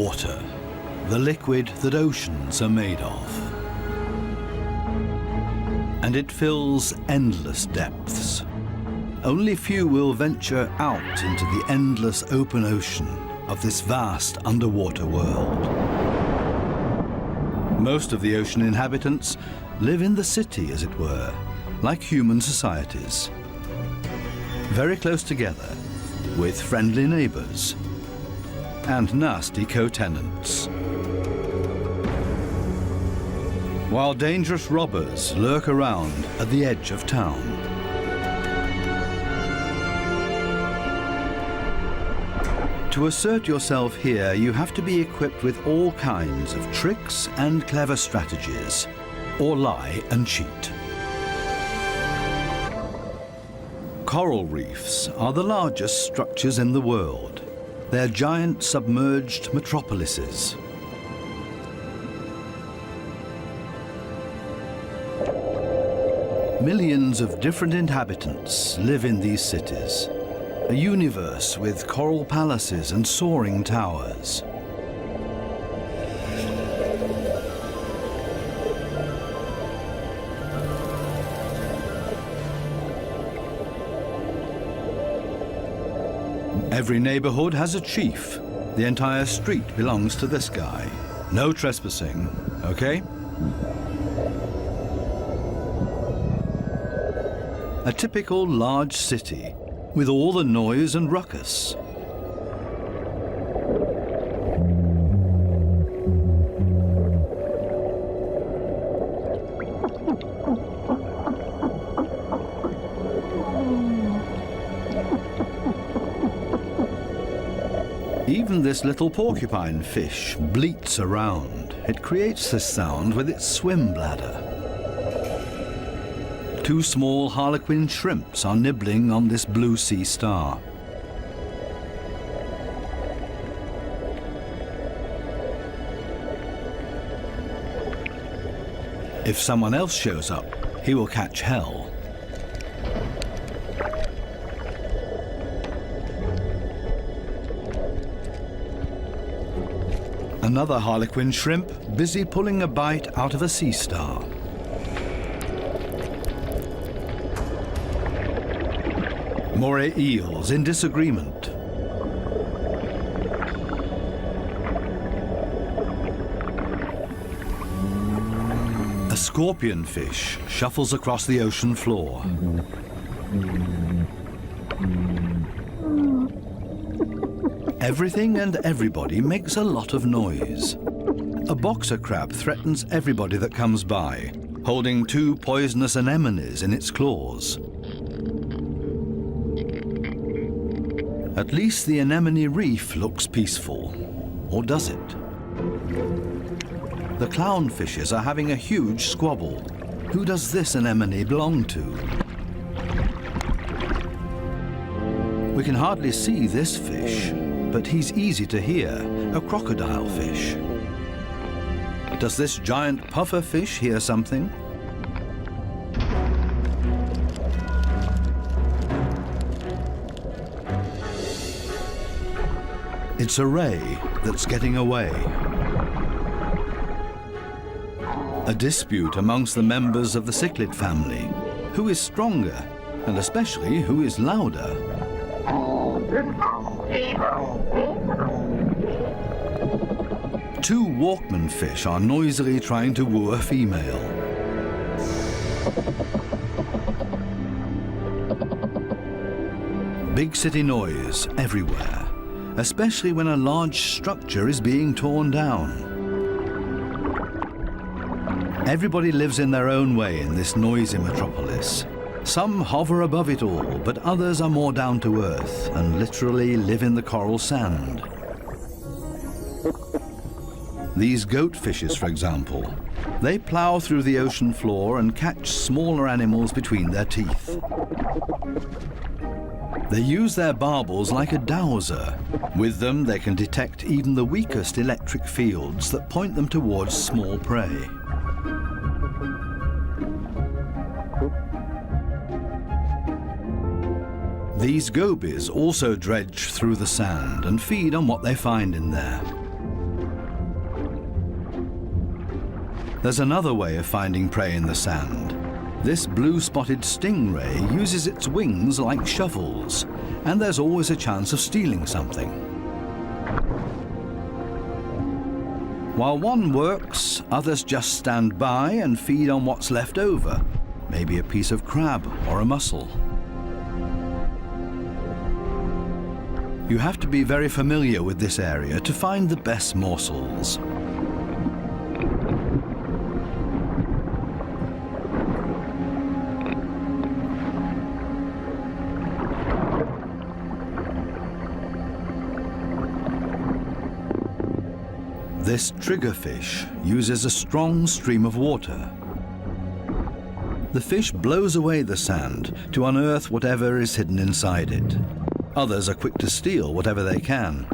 Water, the liquid that oceans are made of. And it fills endless depths. Only few will venture out into the endless open ocean of this vast underwater world. Most of the ocean inhabitants live in the city, as it were, like human societies. Very close together, with friendly neighbors and nasty co-tenants. While dangerous robbers lurk around at the edge of town. To assert yourself here, you have to be equipped with all kinds of tricks and clever strategies, or lie and cheat. Coral reefs are the largest structures in the world. They're giant submerged metropolises. Millions of different inhabitants live in these cities. A universe with coral palaces and soaring towers. Every neighborhood has a chief. The entire street belongs to this guy. No trespassing, okay? A typical large city with all the noise and ruckus. Even this little porcupine fish bleats around. It creates this sound with its swim bladder. Two small harlequin shrimps are nibbling on this blue sea star. If someone else shows up, he will catch hell. Another harlequin shrimp busy pulling a bite out of a sea star. Moray eels in disagreement. A scorpion fish shuffles across the ocean floor. Everything and everybody makes a lot of noise. A boxer crab threatens everybody that comes by, holding two poisonous anemones in its claws. At least the anemone reef looks peaceful. Or does it? The clownfishes are having a huge squabble. Who does this anemone belong to? We can hardly see this fish, but he's easy to hear, a crocodile fish. Does this giant puffer fish hear something? It's a ray that's getting away. A dispute amongst the members of the cichlid family. Who is stronger, and especially who is louder? Two Walkman fish are noisily trying to woo a female. Big city noise everywhere, especially when a large structure is being torn down. Everybody lives in their own way in this noisy metropolis. Some hover above it all, but others are more down to earth and literally live in the coral sand. These goatfishes, for example, they plow through the ocean floor and catch smaller animals between their teeth. They use their barbels like a dowser. With them, they can detect even the weakest electric fields that point them towards small prey. These gobies also dredge through the sand and feed on what they find in there. There's another way of finding prey in the sand. This blue-spotted stingray uses its wings like shovels, and there's always a chance of stealing something. While one works, others just stand by and feed on what's left over, maybe a piece of crab or a mussel. You have to be very familiar with this area to find the best morsels. This triggerfish uses a strong stream of water. The fish blows away the sand to unearth whatever is hidden inside it. Others are quick to steal whatever they can.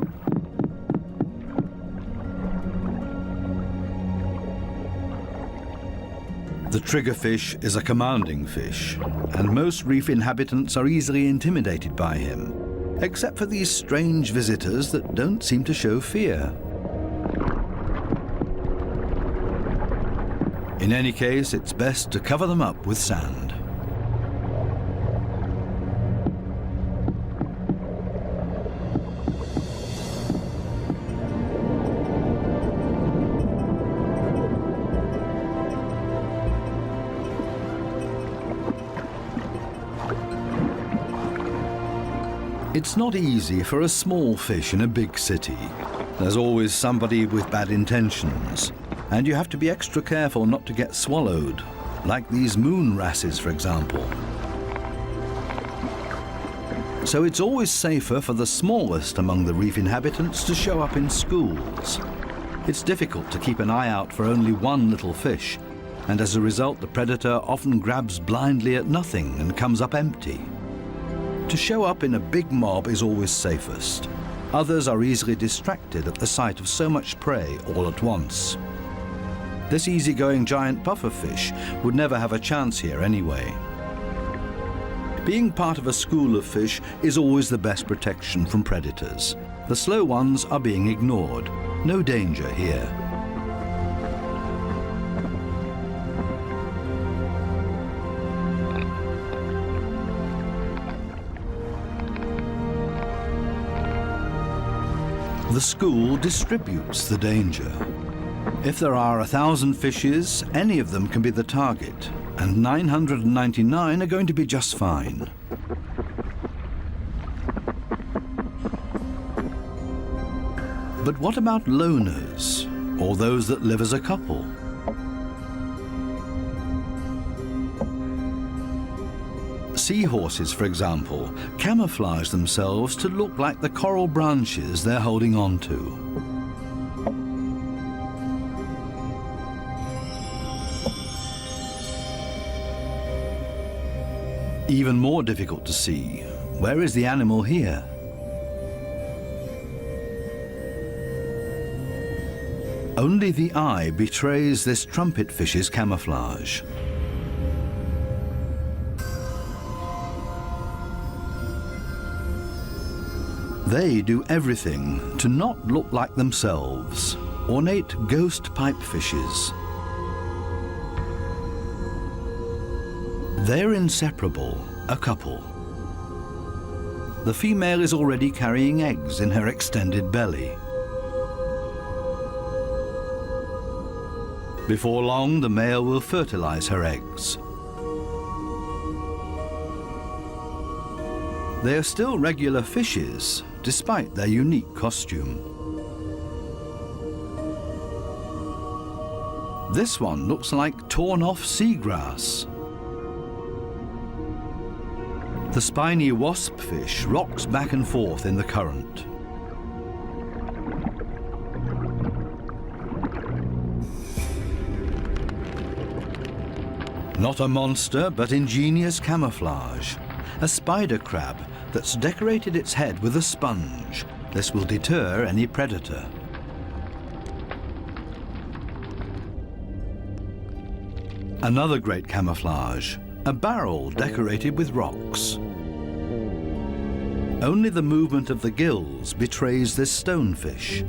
The triggerfish is a commanding fish, and most reef inhabitants are easily intimidated by him, except for these strange visitors that don't seem to show fear. In any case, it's best to cover them up with sand. It's not easy for a small fish in a big city. There's always somebody with bad intentions. And you have to be extra careful not to get swallowed, like these moon wrasses, for example. So it's always safer for the smallest among the reef inhabitants to show up in schools. It's difficult to keep an eye out for only one little fish, and as a result the predator often grabs blindly at nothing and comes up empty. To show up in a big mob is always safest. Others are easily distracted at the sight of so much prey all at once. This easygoing giant pufferfish would never have a chance here anyway. Being part of a school of fish is always the best protection from predators. The slow ones are being ignored. No danger here. The school distributes the danger. If there are 1,000 fishes, any of them can be the target, and 999 are going to be just fine. But what about loners, or those that live as a couple? Seahorses, for example, camouflage themselves to look like the coral branches they're holding on to. Even more difficult to see. Where is the animal here? Only the eye betrays this trumpet fish's camouflage. They do everything to not look like themselves. Ornate ghost pipefishes. They're inseparable, a couple. The female is already carrying eggs in her extended belly. Before long, the male will fertilize her eggs. They are still regular fishes, despite their unique costume. This one looks like torn-off seagrass. The spiny wasp fish rocks back and forth in the current. Not a monster, but ingenious camouflage. A spider crab that's decorated its head with a sponge. This will deter any predator. Another great camouflage, a barrel decorated with rocks. Only the movement of the gills betrays this stonefish.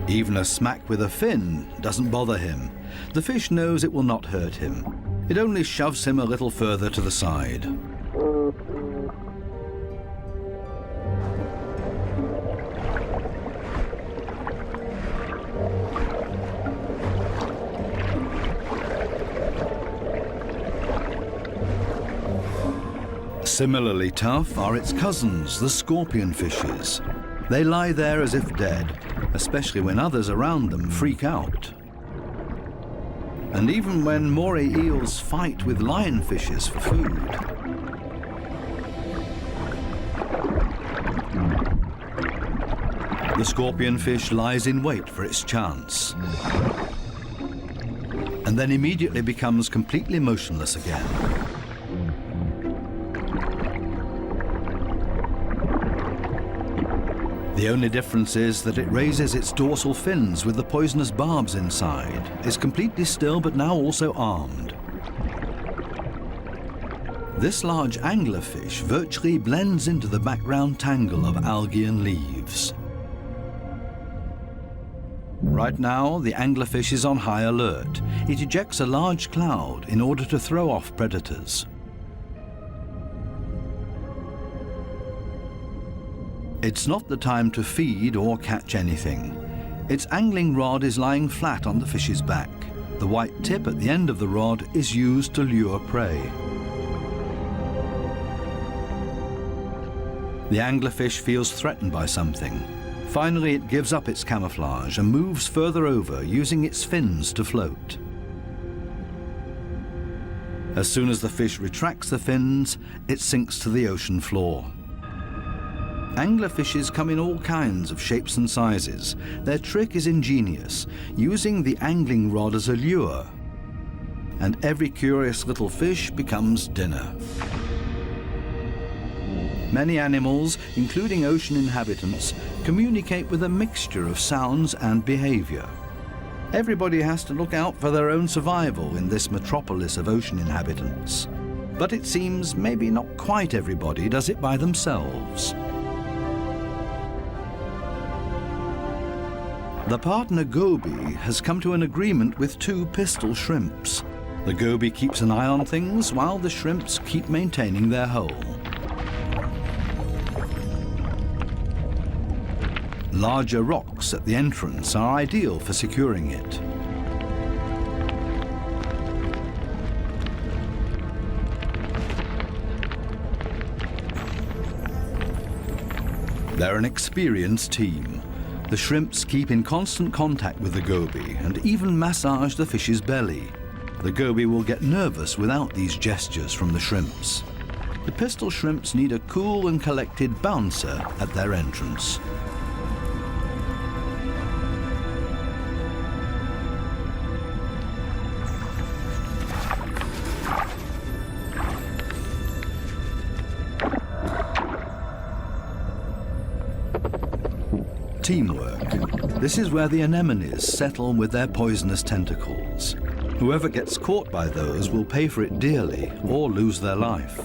Even a smack with a fin doesn't bother him. The fish knows it will not hurt him. It only shoves him a little further to the side. Similarly tough are its cousins, the scorpion fishes. They lie there as if dead, especially when others around them freak out. And even when moray eels fight with lionfishes for food. The scorpion fish lies in wait for its chance, and then immediately becomes completely motionless again. The only difference is that it raises its dorsal fins with the poisonous barbs inside, is completely still but now also armed. This large anglerfish virtually blends into the background tangle of algae and leaves. Right now, the anglerfish is on high alert. It ejects a large cloud in order to throw off predators. It's not the time to feed or catch anything. Its angling rod is lying flat on the fish's back. The white tip at the end of the rod is used to lure prey. The anglerfish feels threatened by something. Finally, it gives up its camouflage and moves further over, using its fins to float. As soon as the fish retracts the fins, it sinks to the ocean floor. Anglerfishes come in all kinds of shapes and sizes. Their trick is ingenious, using the angling rod as a lure. And every curious little fish becomes dinner. Many animals, including ocean inhabitants, communicate with a mixture of sounds and behavior. Everybody has to look out for their own survival in this metropolis of ocean inhabitants. But it seems maybe not quite everybody does it by themselves. The partner goby has come to an agreement with two pistol shrimps. The goby keeps an eye on things while the shrimps keep maintaining their hole. Larger rocks at the entrance are ideal for securing it. They're an experienced team. The shrimps keep in constant contact with the goby and even massage the fish's belly. The goby will get nervous without these gestures from the shrimps. The pistol shrimps need a cool and collected bouncer at their entrance. Teamwork. This is where the anemones settle with their poisonous tentacles. Whoever gets caught by those will pay for it dearly or lose their life.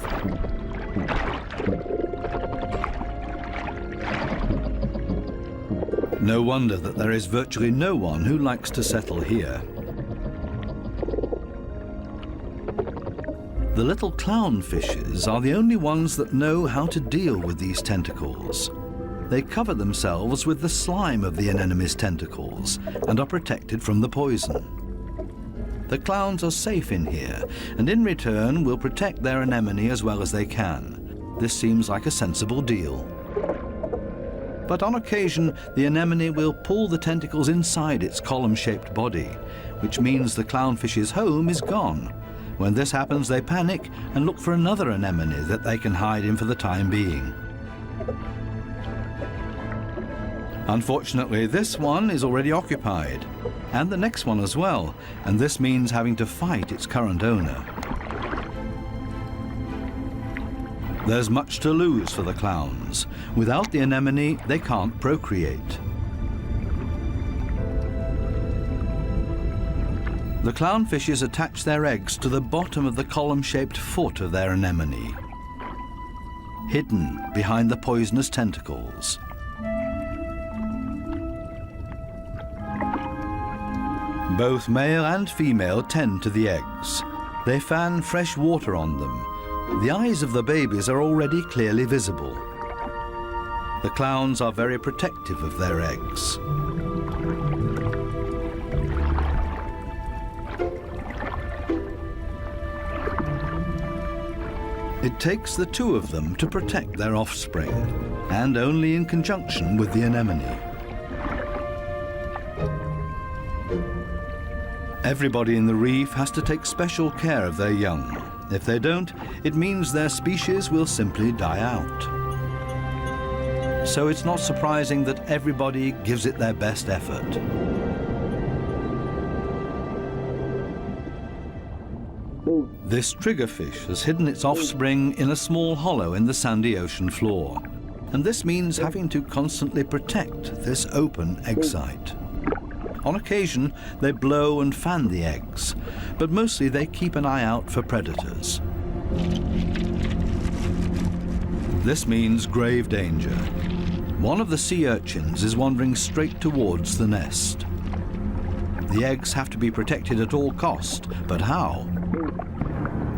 No wonder that there is virtually no one who likes to settle here. The little clownfishes are the only ones that know how to deal with these tentacles. They cover themselves with the slime of the anemone's tentacles and are protected from the poison. The clowns are safe in here, and in return will protect their anemone as well as they can. This seems like a sensible deal. But on occasion, the anemone will pull the tentacles inside its column-shaped body, which means the clownfish's home is gone. When this happens, they panic and look for another anemone that they can hide in for the time being. Unfortunately, this one is already occupied, and the next one as well, and this means having to fight its current owner. There's much to lose for the clowns. Without the anemone, they can't procreate. The clownfishes attach their eggs to the bottom of the column-shaped foot of their anemone, hidden behind the poisonous tentacles. Both male and female tend to the eggs. They fan fresh water on them. The eyes of the babies are already clearly visible. The clowns are very protective of their eggs. It takes the two of them to protect their offspring, and only in conjunction with the anemone. Everybody in the reef has to take special care of their young. If they don't, it means their species will simply die out. So it's not surprising that everybody gives it their best effort. This triggerfish has hidden its offspring in a small hollow in the sandy ocean floor. And this means having to constantly protect this open egg site. On occasion, they blow and fan the eggs, but mostly they keep an eye out for predators. This means grave danger. One of the sea urchins is wandering straight towards the nest. The eggs have to be protected at all cost, but how?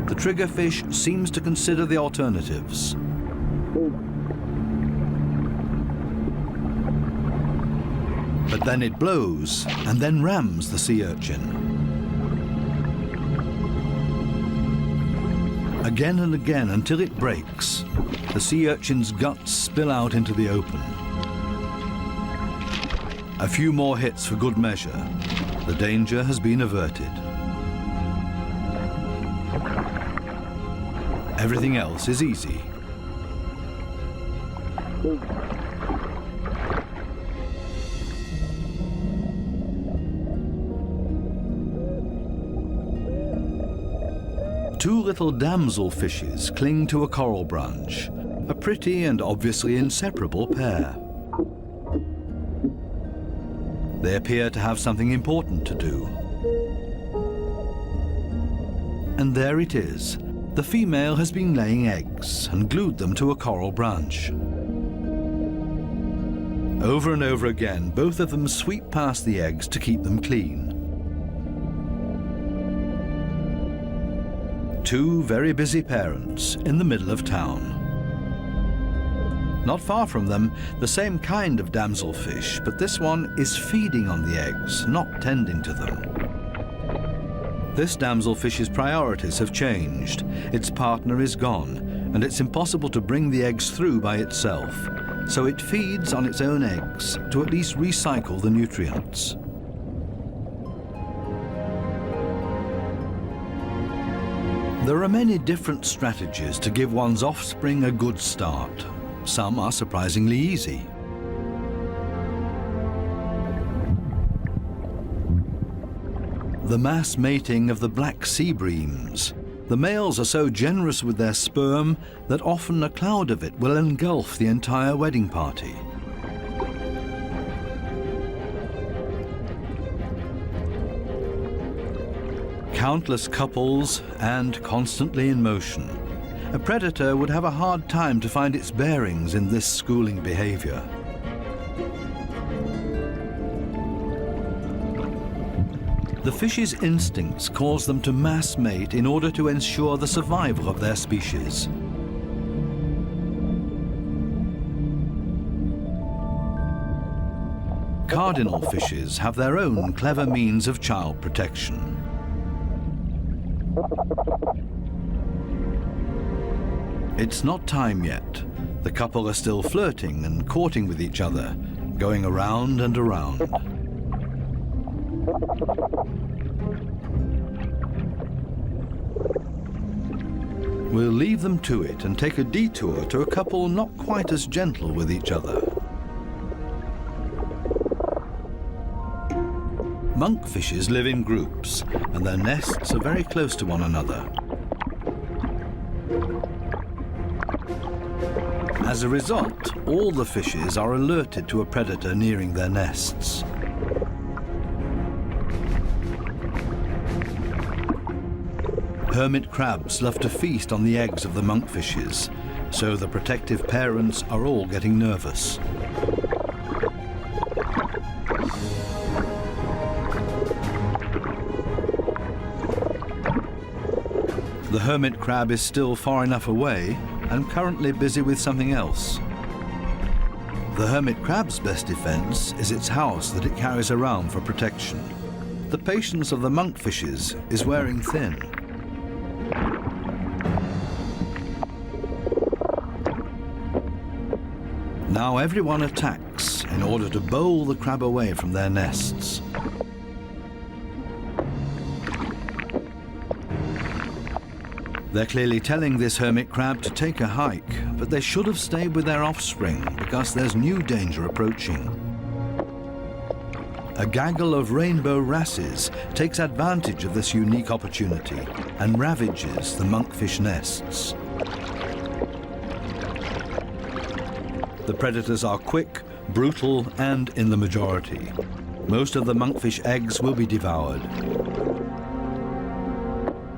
The triggerfish seems to consider the alternatives. But then it blows and then rams the sea urchin. Again and again until it breaks, the sea urchin's guts spill out into the open. A few more hits for good measure. The danger has been averted. Everything else is easy. Two little damselfishes cling to a coral branch, a pretty and obviously inseparable pair. They appear to have something important to do. And there it is. The female has been laying eggs and glued them to a coral branch. Over and over again, both of them sweep past the eggs to keep them clean. Two very busy parents in the middle of town. Not far from them, the same kind of damselfish, but this one is feeding on the eggs, not tending to them. This damselfish's priorities have changed. Its partner is gone, and it's impossible to bring the eggs through by itself. So it feeds on its own eggs to at least recycle the nutrients. There are many different strategies to give one's offspring a good start. Some are surprisingly easy. The mass mating of the black sea breams. The males are so generous with their sperm that often a cloud of it will engulf the entire wedding party. Countless couples and constantly in motion. A predator would have a hard time to find its bearings in this schooling behavior. The fish's instincts cause them to mass mate in order to ensure the survival of their species. Cardinal fishes have their own clever means of child protection. It's not time yet. The couple are still flirting and courting with each other, going around and around. We'll leave them to it and take a detour to a couple not quite as gentle with each other. Monkfishes live in groups, and their nests are very close to one another. As a result, all the fishes are alerted to a predator nearing their nests. Hermit crabs love to feast on the eggs of the monkfishes, so the protective parents are all getting nervous. The hermit crab is still far enough away and currently busy with something else. The hermit crab's best defense is its house that it carries around for protection. The patience of the monkfishes is wearing thin. Now everyone attacks in order to bowl the crab away from their nests. They're clearly telling this hermit crab to take a hike, but they should have stayed with their offspring because there's new danger approaching. A gaggle of rainbow wrasses takes advantage of this unique opportunity and ravages the monkfish nests. The predators are quick, brutal, and in the majority. Most of the monkfish eggs will be devoured.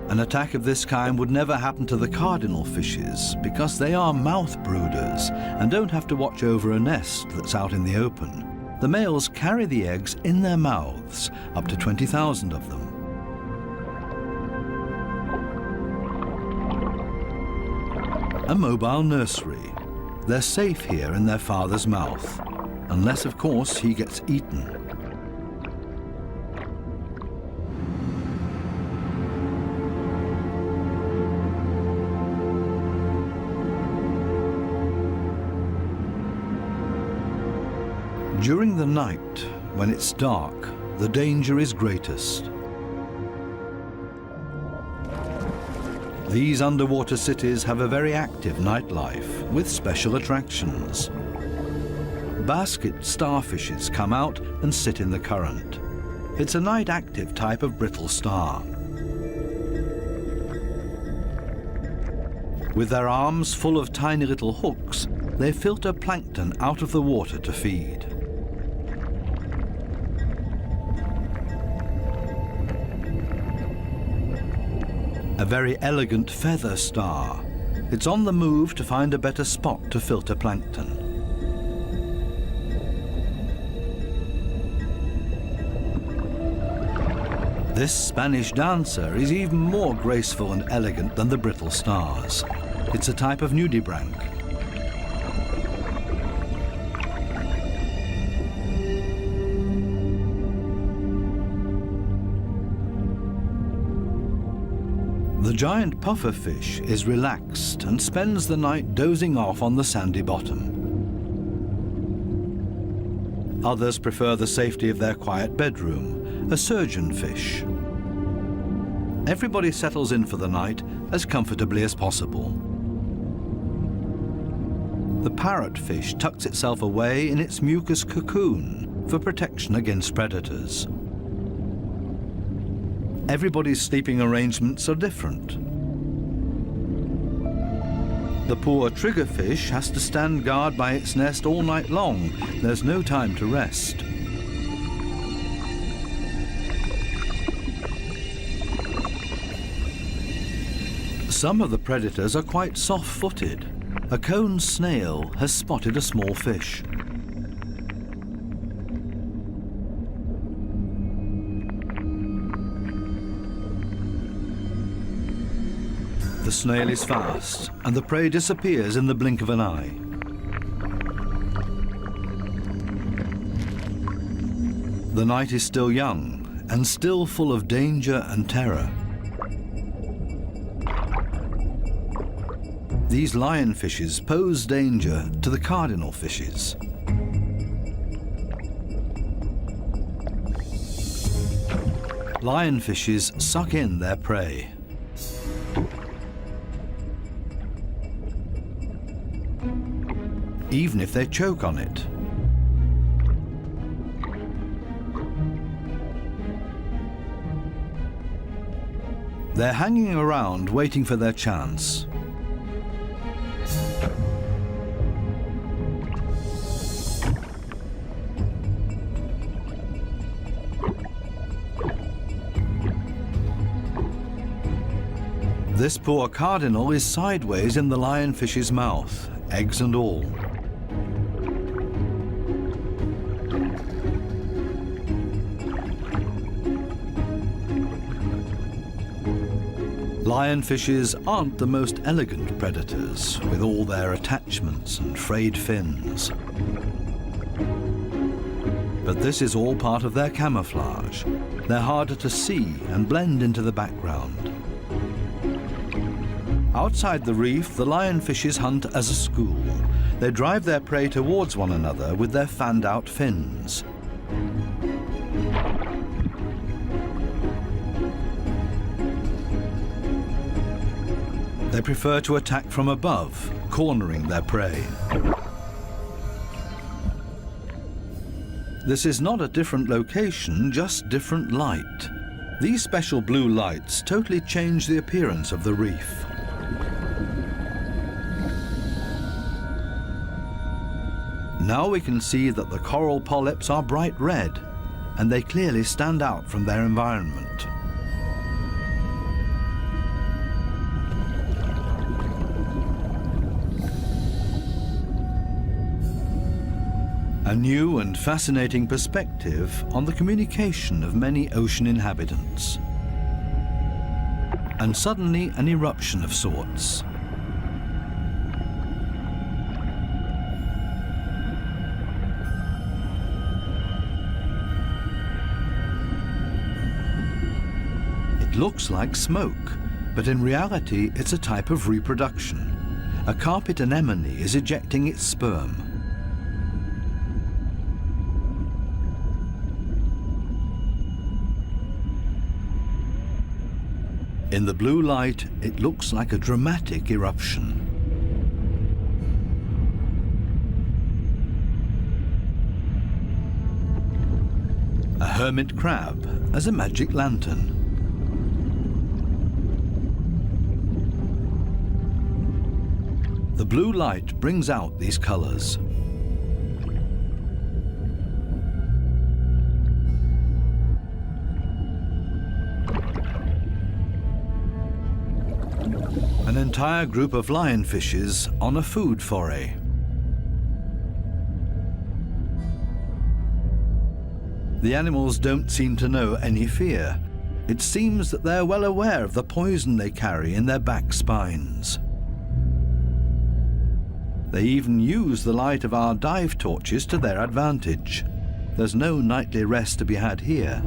An attack of this kind would never happen to the cardinal fishes because they are mouth brooders and don't have to watch over a nest that's out in the open. The males carry the eggs in their mouths, up to 20,000 of them. A mobile nursery. They're safe here in their father's mouth, unless, of course, he gets eaten. During the night, when it's dark, the danger is greatest. These underwater cities have a very active nightlife with special attractions. Basket starfishes come out and sit in the current. It's a night-active type of brittle star. With their arms full of tiny little hooks, they filter plankton out of the water to feed. A very elegant feather star. It's on the move to find a better spot to filter plankton. This Spanish dancer is even more graceful and elegant than the brittle stars. It's a type of nudibranch. The giant pufferfish is relaxed and spends the night dozing off on the sandy bottom. Others prefer the safety of their quiet bedroom, a surgeonfish. Everybody settles in for the night as comfortably as possible. The parrotfish tucks itself away in its mucus cocoon for protection against predators. Everybody's sleeping arrangements are different. The poor triggerfish has to stand guard by its nest all night long. There's no time to rest. Some of the predators are quite soft-footed. A cone snail has spotted a small fish. The snail is fast, and the prey disappears in the blink of an eye. The night is still young, and still full of danger and terror. These lionfishes pose danger to the cardinal fishes. Lionfishes suck in their prey. Even if they choke on it. They're hanging around waiting for their chance. This poor cardinal is sideways in the lionfish's mouth, eggs and all. Lionfishes aren't the most elegant predators, with all their attachments and frayed fins. But this is all part of their camouflage. They're harder to see and blend into the background. Outside the reef, the lionfishes hunt as a school. They drive their prey towards one another with their fanned-out fins. They prefer to attack from above, cornering their prey. This is not a different location, just different light. These special blue lights totally change the appearance of the reef. Now we can see that the coral polyps are bright red, and they clearly stand out from their environment. A new and fascinating perspective on the communication of many ocean inhabitants. And suddenly an eruption of sorts. It looks like smoke, but in reality it's a type of reproduction. A carpet anemone is ejecting its sperm. In the blue light, it looks like a dramatic eruption. A hermit crab as a magic lantern. The blue light brings out these colors. An entire group of lionfishes on a food foray. The animals don't seem to know any fear. It seems that they're well aware of the poison they carry in their back spines. They even use the light of our dive torches to their advantage. There's no nightly rest to be had here.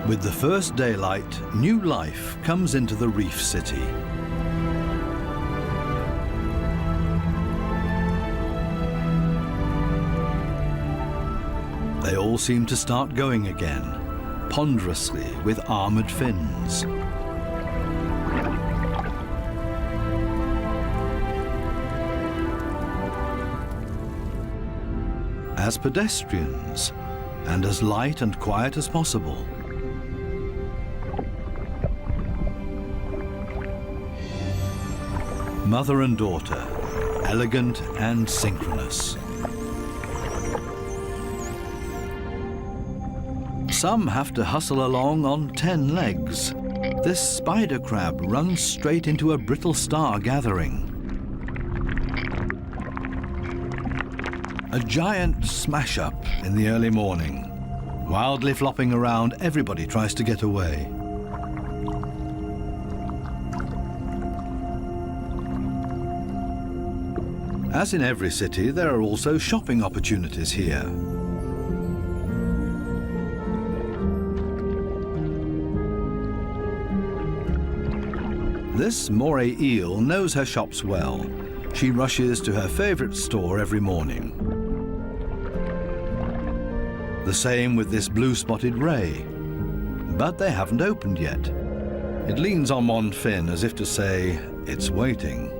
With the first daylight, new life comes into the reef city. They all seem to start going again, ponderously with armored fins. As pedestrians, and as light and quiet as possible. Mother and daughter, elegant and synchronous. Some have to hustle along on 10 legs. This spider crab runs straight into a brittle star gathering. A giant smash-up in the early morning. Wildly flopping around, everybody tries to get away. As in every city, there are also shopping opportunities here. This moray eel knows her shops well. She rushes to her favorite store every morning. The same with this blue-spotted ray. But they haven't opened yet. It leans on one fin as if to say, it's waiting.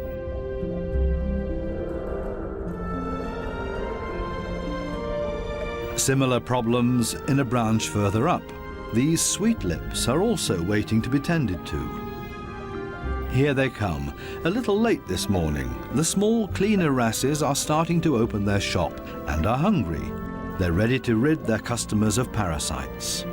Similar problems in a branch further up. These sweet lips are also waiting to be tended to. Here they come, a little late this morning. The small, cleaner wrasses are starting to open their shop and are hungry. They're ready to rid their customers of parasites.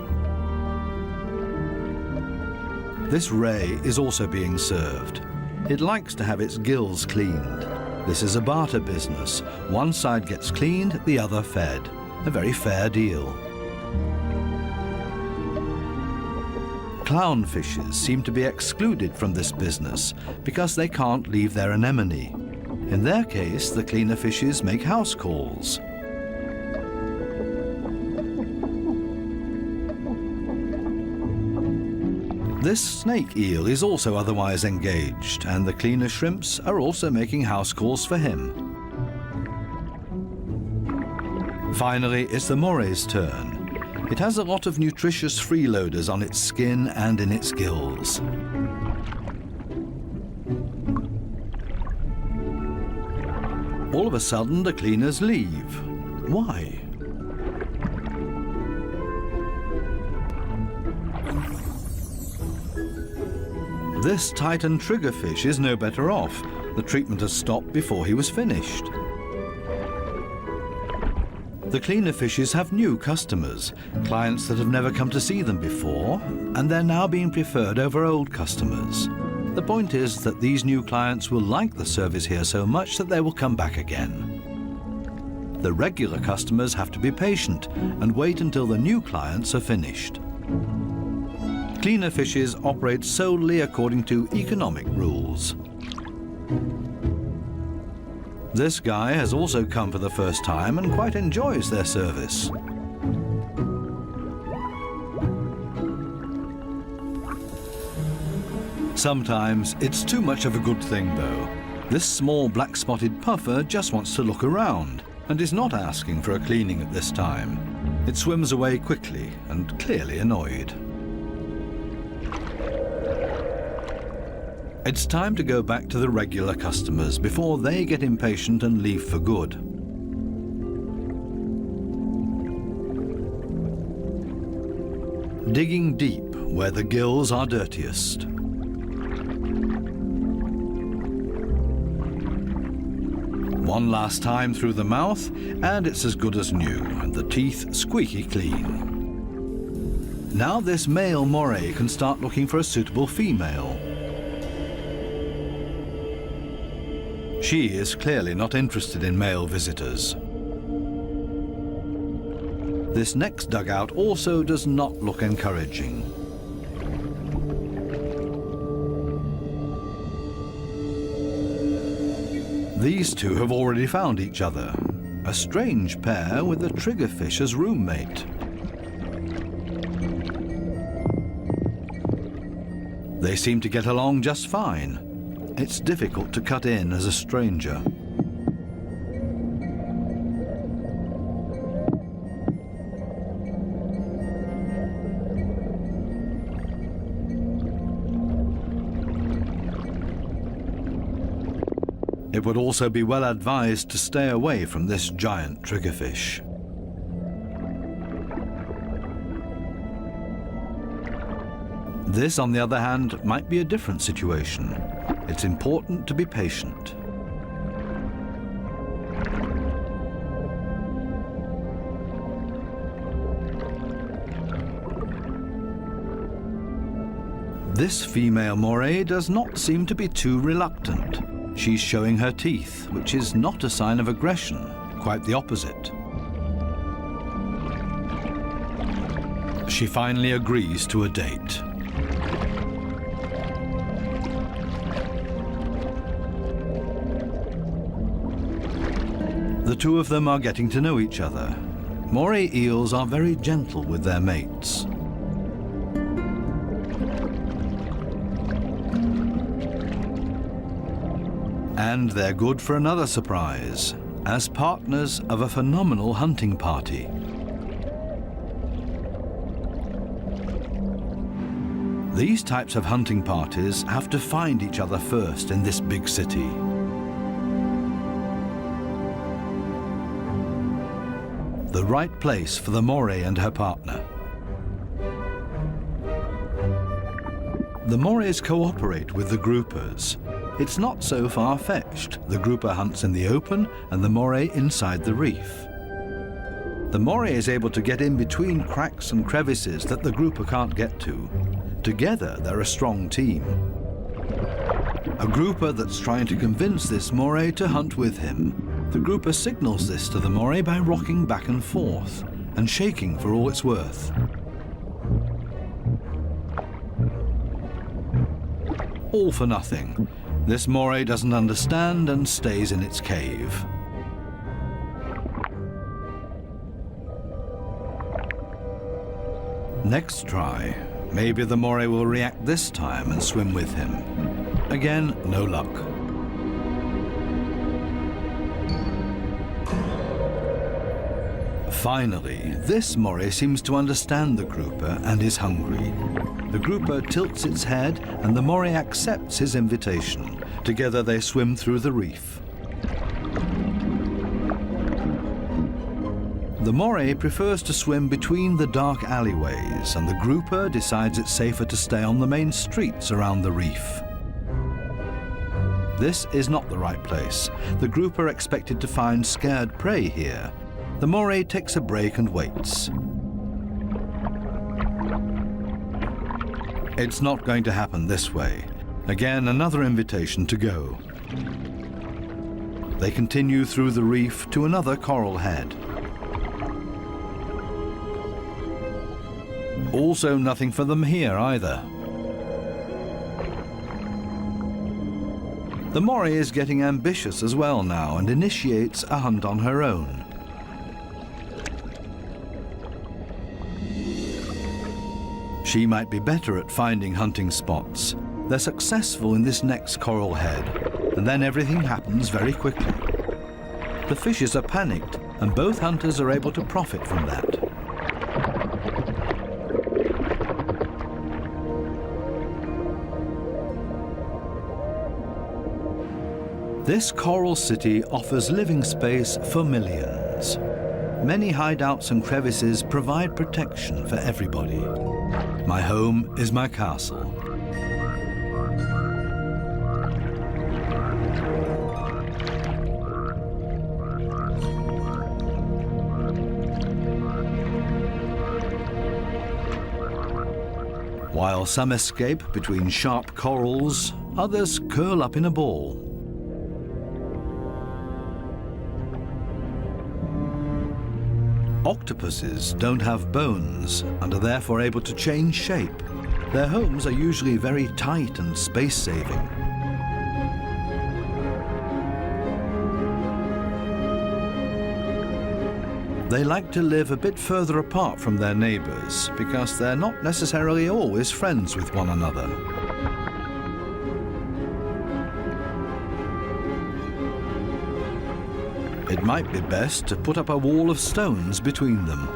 This ray is also being served. It likes to have its gills cleaned. This is a barter business. One side gets cleaned, the other fed. A very fair deal. Clownfishes seem to be excluded from this business because they can't leave their anemone. In their case, the cleaner fishes make house calls. This snake eel is also otherwise engaged, and the cleaner shrimps are also making house calls for him. Finally, it's the moray's turn. It has a lot of nutritious freeloaders on its skin and in its gills. All of a sudden, the cleaners leave. Why? This Titan triggerfish is no better off. The treatment has stopped before he was finished. The cleaner fishes have new customers, clients that have never come to see them before, and they're now being preferred over old customers. The point is that these new clients will like the service here so much that they will come back again. The regular customers have to be patient and wait until the new clients are finished. Cleaner fishes operate solely according to economic rules. This guy has also come for the first time and quite enjoys their service. Sometimes it's too much of a good thing, though. This small black-spotted puffer just wants to look around and is not asking for a cleaning at this time. It swims away quickly and clearly annoyed. It's time to go back to the regular customers before they get impatient and leave for good. Digging deep where the gills are dirtiest. One last time through the mouth, and it's as good as new, and the teeth squeaky clean. Now this male moray can start looking for a suitable female. She is clearly not interested in male visitors. This next dugout also does not look encouraging. These two have already found each other. A strange pair with a triggerfish as roommate. They seem to get along just fine. It's difficult to cut in as a stranger. It would also be well advised to stay away from this giant triggerfish. This, on the other hand, might be a different situation. It's important to be patient. This female moray does not seem to be too reluctant. She's showing her teeth, which is not a sign of aggression, quite the opposite. She finally agrees to a date. The two of them are getting to know each other. Moray eels are very gentle with their mates. And they're good for another surprise, as partners of a phenomenal hunting party. These types of hunting parties have to find each other first in this big city. The right place for the moray and her partner. The morays cooperate with the groupers. It's not so far-fetched. The grouper hunts in the open and the moray inside the reef. The moray is able to get in between cracks and crevices that the grouper can't get to. Together, they're a strong team. A grouper that's trying to convince this moray to hunt with him. The grouper signals this to the moray by rocking back and forth and shaking for all it's worth. All for nothing. This moray doesn't understand and stays in its cave. Next try. Maybe the moray will react this time and swim with him. Again, no luck. Finally, this moray seems to understand the grouper and is hungry. The grouper tilts its head and the moray accepts his invitation. Together they swim through the reef. The moray prefers to swim between the dark alleyways, and the grouper decides it's safer to stay on the main streets around the reef. This is not the right place. The grouper expected to find scared prey here. The moray takes a break and waits. It's not going to happen this way. Again, another invitation to go. They continue through the reef to another coral head. Also nothing for them here either. The moray is getting ambitious as well now and initiates a hunt on her own. She might be better at finding hunting spots. They're successful in this next coral head, and then everything happens very quickly. The fishes are panicked, and both hunters are able to profit from that. This coral city offers living space for millions. Many hideouts and crevices provide protection for everybody. My home is my castle. While some escape between sharp corals, others curl up in a ball. Octopuses don't have bones and are therefore able to change shape. Their homes are usually very tight and space-saving. They like to live a bit further apart from their neighbors because they're not necessarily always friends with one another. It might be best to put up a wall of stones between them.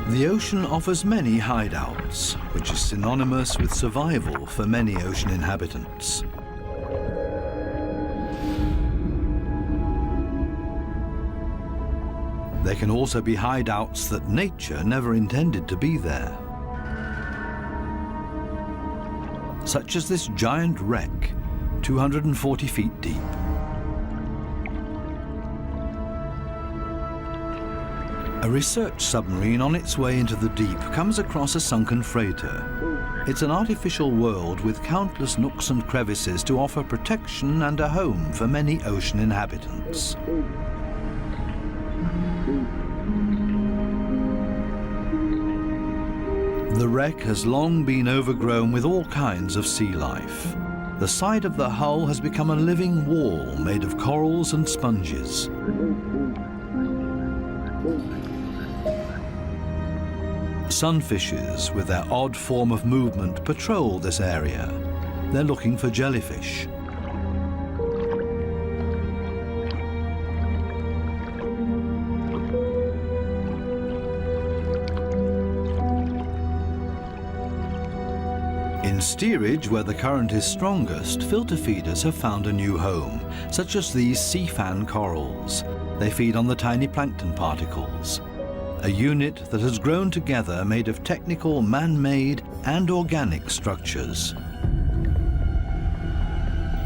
The ocean offers many hideouts, which is synonymous with survival for many ocean inhabitants. There can also be hideouts that nature never intended to be there, such as this giant wreck, 240 feet deep. A research submarine on its way into the deep comes across a sunken freighter. It's an artificial world with countless nooks and crevices to offer protection and a home for many ocean inhabitants. The wreck has long been overgrown with all kinds of sea life. The side of the hull has become a living wall made of corals and sponges. Sunfishes, with their odd form of movement, patrol this area. They're looking for jellyfish. In steerage, where the current is strongest, filter feeders have found a new home, such as these sea fan corals. They feed on the tiny plankton particles. A unit that has grown together made of technical, man-made and organic structures.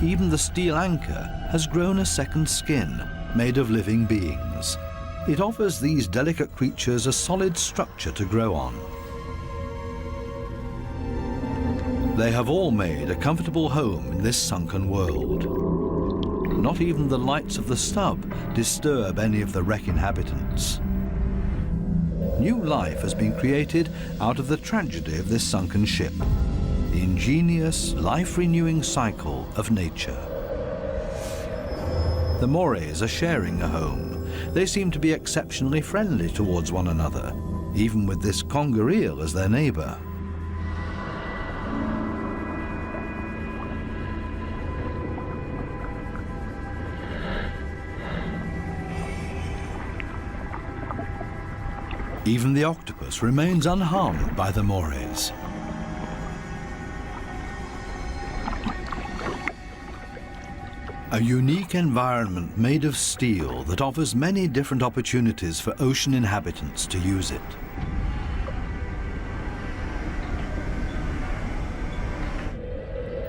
Even the steel anchor has grown a second skin, made of living beings. It offers these delicate creatures a solid structure to grow on. They have all made a comfortable home in this sunken world. Not even the lights of the stub disturb any of the wreck inhabitants. New life has been created out of the tragedy of this sunken ship, the ingenious, life-renewing cycle of nature. The Morays are sharing a home. They seem to be exceptionally friendly towards one another, even with this conger eel as their neighbour. Even the octopus remains unharmed by the Morays. A unique environment made of steel that offers many different opportunities for ocean inhabitants to use it.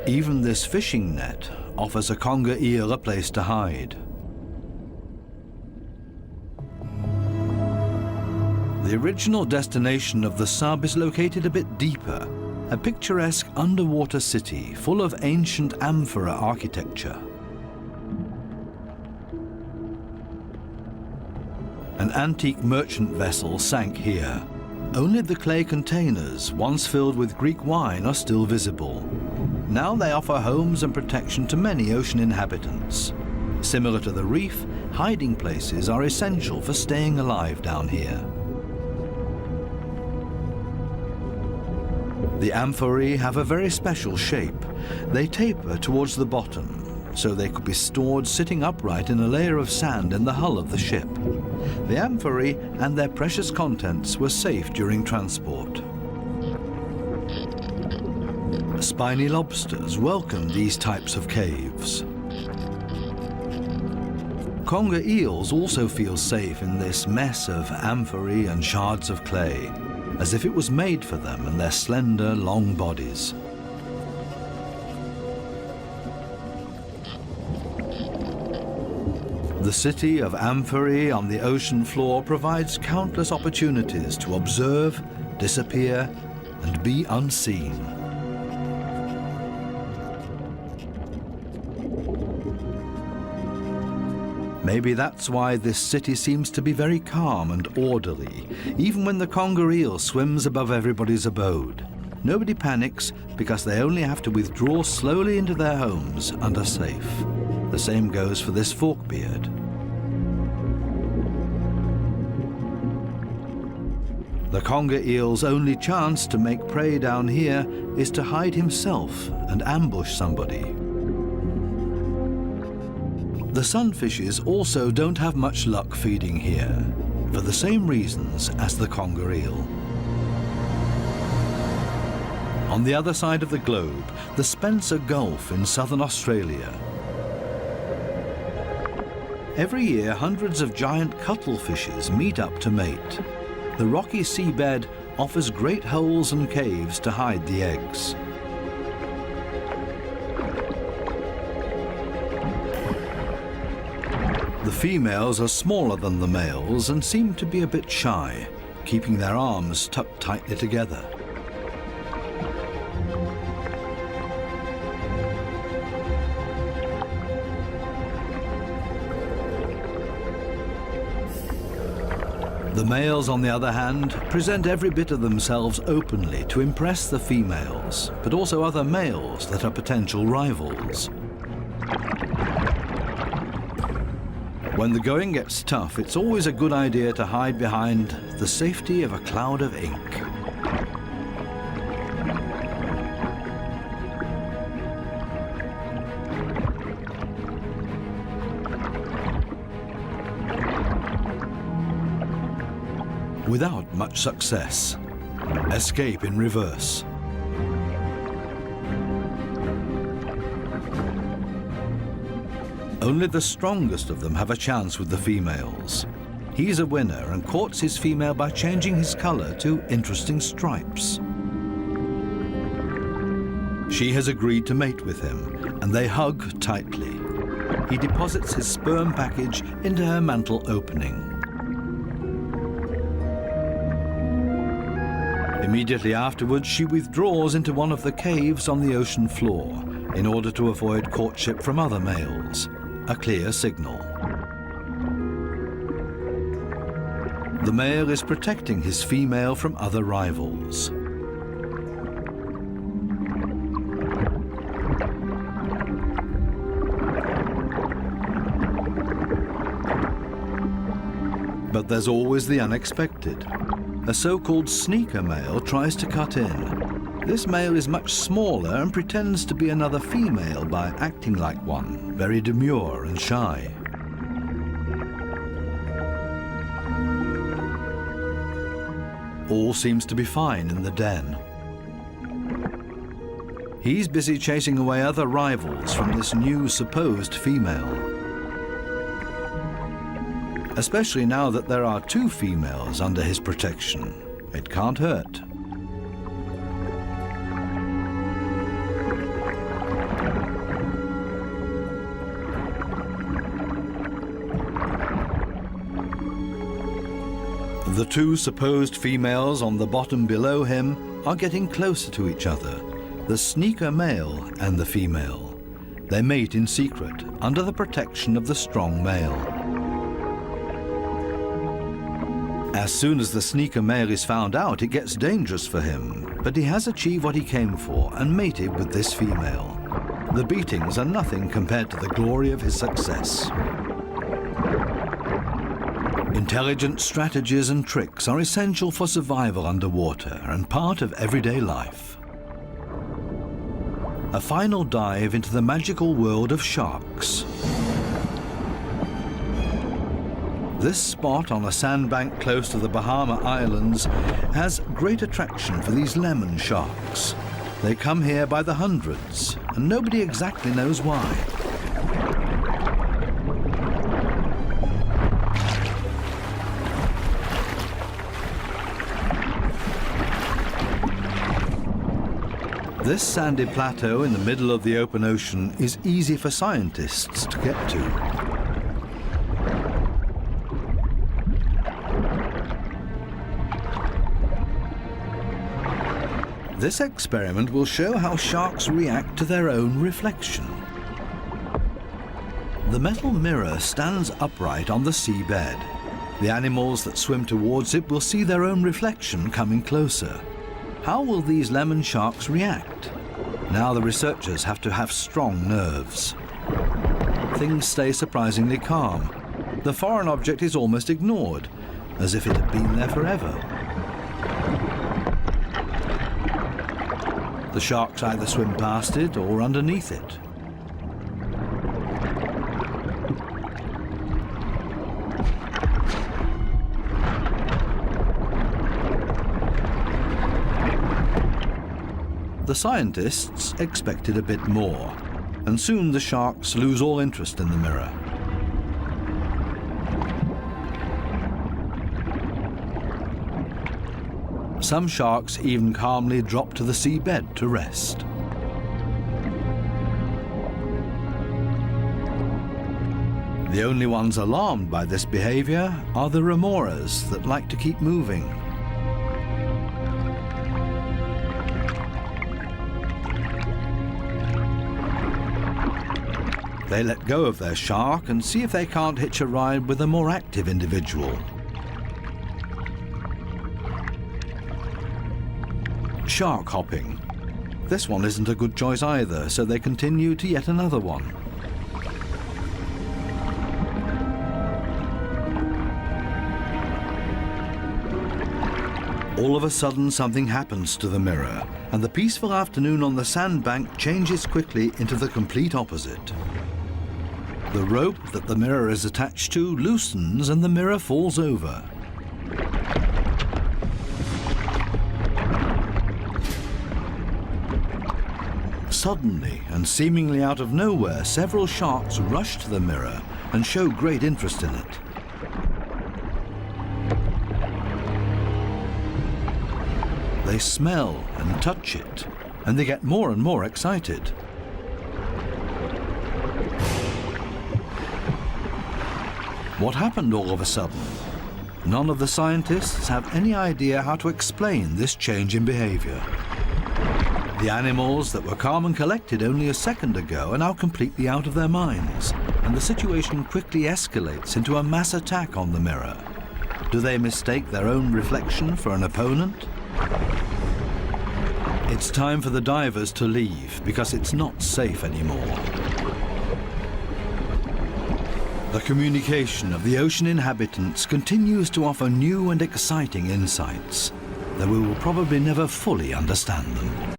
Even this fishing net offers a conger eel a place to hide. The original destination of the sub is located a bit deeper, a picturesque underwater city full of ancient amphora architecture. An antique merchant vessel sank here. Only the clay containers, once filled with Greek wine, are still visible. Now they offer homes and protection to many ocean inhabitants. Similar to the reef, hiding places are essential for staying alive down here. The amphorae have a very special shape. They taper towards the bottom, so they could be stored sitting upright in a layer of sand in the hull of the ship. The amphorae and their precious contents were safe during transport. Spiny lobsters welcome these types of caves. Conger eels also feel safe in this mess of amphorae and shards of clay, as if it was made for them and their slender, long bodies. The city of amphorae on the ocean floor provides countless opportunities to observe, disappear, and be unseen. Maybe that's why this city seems to be very calm and orderly, even when the conger eel swims above everybody's abode. Nobody panics because they only have to withdraw slowly into their homes and are safe. The same goes for this forkbeard. The conger eel's only chance to make prey down here is to hide himself and ambush somebody. The sunfishes also don't have much luck feeding here, for the same reasons as the conger eel. On the other side of the globe, the Spencer Gulf in southern Australia. Every year, hundreds of giant cuttlefishes meet up to mate. The rocky seabed offers great holes and caves to hide the eggs. The females are smaller than the males and seem to be a bit shy, keeping their arms tucked tightly together. The males, on the other hand, present every bit of themselves openly to impress the females, but also other males that are potential rivals. When the going gets tough, it's always a good idea to hide behind the safety of a cloud of ink. Without much success. Escape in reverse. Only the strongest of them have a chance with the females. He's a winner and courts his female by changing his color to interesting stripes. She has agreed to mate with him, and they hug tightly. He deposits his sperm package into her mantle opening. Immediately afterwards, she withdraws into one of the caves on the ocean floor in order to avoid courtship from other males, a clear signal. The male is protecting his female from other rivals. But there's always the unexpected. A so-called sneaker male tries to cut in. This male is much smaller and pretends to be another female by acting like one, very demure and shy. All seems to be fine in the den. He's busy chasing away other rivals from this new supposed female. Especially now that there are 2 females under his protection. It can't hurt. The 2 supposed females on the bottom below him are getting closer to each other, the sneaker male and the female. They mate in secret, under the protection of the strong male. As soon as the sneaker male is found out, it gets dangerous for him, but he has achieved what he came for and mated with this female. The beatings are nothing compared to the glory of his success. Intelligent strategies and tricks are essential for survival underwater and part of everyday life. A final dive into the magical world of sharks. This spot on a sandbank close to the Bahama Islands has great attraction for these lemon sharks. They come here by the hundreds, and nobody exactly knows why. This sandy plateau in the middle of the open ocean is easy for scientists to get to. This experiment will show how sharks react to their own reflection. The metal mirror stands upright on the seabed. The animals that swim towards it will see their own reflection coming closer. How will these lemon sharks react? Now the researchers have to have strong nerves. Things stay surprisingly calm. The foreign object is almost ignored, as if it had been there forever. The sharks either swim past it or underneath it. The scientists expected a bit more, and soon the sharks lose all interest in the mirror. Some sharks even calmly drop to the seabed to rest. The only ones alarmed by this behavior are the remoras that like to keep moving. They let go of their shark and see if they can't hitch a ride with a more active individual. Shark hopping. This one isn't a good choice either, so they continue to yet another one. All of a sudden, something happens to the mirror, and the peaceful afternoon on the sandbank changes quickly into the complete opposite. The rope that the mirror is attached to loosens and the mirror falls over. Suddenly, and seemingly out of nowhere, several sharks rush to the mirror and show great interest in it. They smell and touch it, and they get more and more excited. What happened all of a sudden? None of the scientists have any idea how to explain this change in behavior. The animals that were calm and collected only a second ago are now completely out of their minds, and the situation quickly escalates into a mass attack on the mirror. Do they mistake their own reflection for an opponent? It's time for the divers to leave because it's not safe anymore. The communication of the ocean inhabitants continues to offer new and exciting insights, though we will probably never fully understand them.